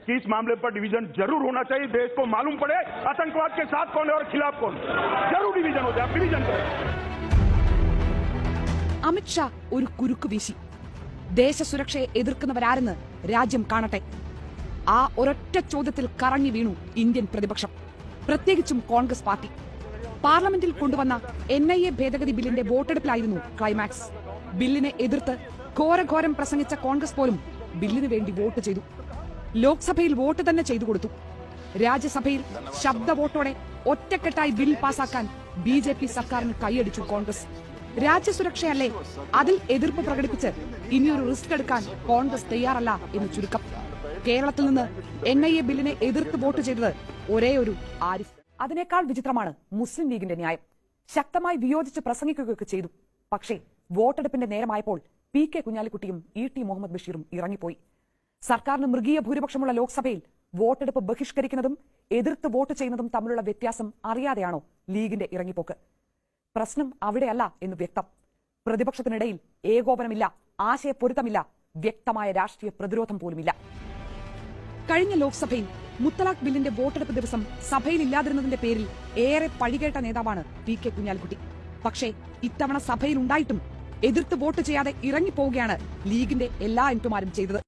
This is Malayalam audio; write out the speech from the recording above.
कि इस मामले पर डिवीजन जरूर होना चाहिए। देश को मालूम पड़े आतंकवाद के साथ कौन है और खिलाफ कौन। जरूर डिवीजन हो जाए, डिवीजन करें। അമിത്ഷാ ഒരു കുരുക്ക് വീശി. ദേശസുരക്ഷയെ എതിർക്കുന്നവരാരെന്ന് രാജ്യം കാണട്ടെ. ആ ഒരൊറ്റ ചോദ്യത്തിൽ കറങ്ങി വീണു ഇന്ത്യൻ പ്രതിപക്ഷം, പ്രത്യേകിച്ചും കോൺഗ്രസ് പാർട്ടി. പാർലമെന്റിൽ കൊണ്ടുവന്ന NIA ഭേദഗതി ബില്ലിന്റെ വോട്ടെടുപ്പിലായിരുന്നു ക്ലൈമാക്സ്. ബില്ലിനെ എതിർത്ത് ഘോരഘോരം പ്രസംഗിച്ച കോൺഗ്രസ് പോലും ബില്ലിനു വേണ്ടി വോട്ട് ചെയ്തു. ലോക്സഭയിൽ വോട്ട് തന്നെ ചെയ്തു കൊടുത്തു. രാജ്യസഭയിൽ ശബ്ദ വോട്ടോടെ ഒറ്റക്കെട്ടായി ബിൽ പാസാക്കാൻ BJP സർക്കാരിന് കൈയടിച്ചു കോൺഗ്രസ്. രാജ്യസുരക്ഷയല്ലേ, അതിൽ എതിർപ്പ് പ്രകടിപ്പിച്ച് ഇനിയൊരു റിസ്ക് എടുക്കാൻ കോൺഗ്രസ് തയ്യാറല്ല എന്ന് ചുരുക്കം. കേരളത്തിൽ നിന്ന് NIA ബില്ലിനെ എതിർത്ത് വോട്ട് ചെയ്തത് ഒരേയൊരു ആരിഫ്. അതിനേക്കാൾ വിചിത്രമാണ് മുസ്ലിം ലീഗിന്റെ ന്യായം. ശക്തമായി വിയോജിച്ച് പ്രസംഗിക്കുകയൊക്കെ ചെയ്തു. പക്ഷേ വോട്ടെടുപ്പിന്റെ നേരമായപ്പോൾ PK കുഞ്ഞാലിക്കുട്ടിയും ET മുഹമ്മദ് ബഷീറും ഇറങ്ങിപ്പോയി. സർക്കാരിന് മൃഗീയ ഭൂരിപക്ഷമുള്ള ലോക്സഭയിൽ വോട്ടെടുപ്പ് ബഹിഷ്കരിക്കുന്നതും എതിർത്ത് വോട്ട് ചെയ്യുന്നതും തമ്മിലുള്ള വ്യത്യാസം അറിയാതെയാണോ ലീഗിന്റെ ഇറങ്ങിപ്പോക്ക്? പ്രശ്നം അവിടെയല്ല എന്ന് വ്യക്തം. പ്രതിപക്ഷത്തിനിടയിൽ ഏകോപനമില്ല, ആശയപ്പൊരുത്തമില്ല, വ്യക്തമായ രാഷ്ട്രീയ പ്രതിരോധം പോലുമില്ല. കഴിഞ്ഞ ലോക്സഭയിൽ മുത്തലാഖ് ബില്ലിന്റെ വോട്ടെടുപ്പ് ദിവസം സഭയിലില്ലാതിരുന്നതിന്റെ പേരിൽ ഏറെ പഴികേട്ട നേതാവാണ് PK കുഞ്ഞാലിക്കുട്ടി. പക്ഷേ ഇത്തവണ സഭയിലുണ്ടായിട്ടും എതിർത്ത് വോട്ട് ചെയ്യാതെ ഇറങ്ങിപ്പോവുകയാണ് ലീഗിന്റെ എല്ലാ MPമാരും ചെയ്തത്.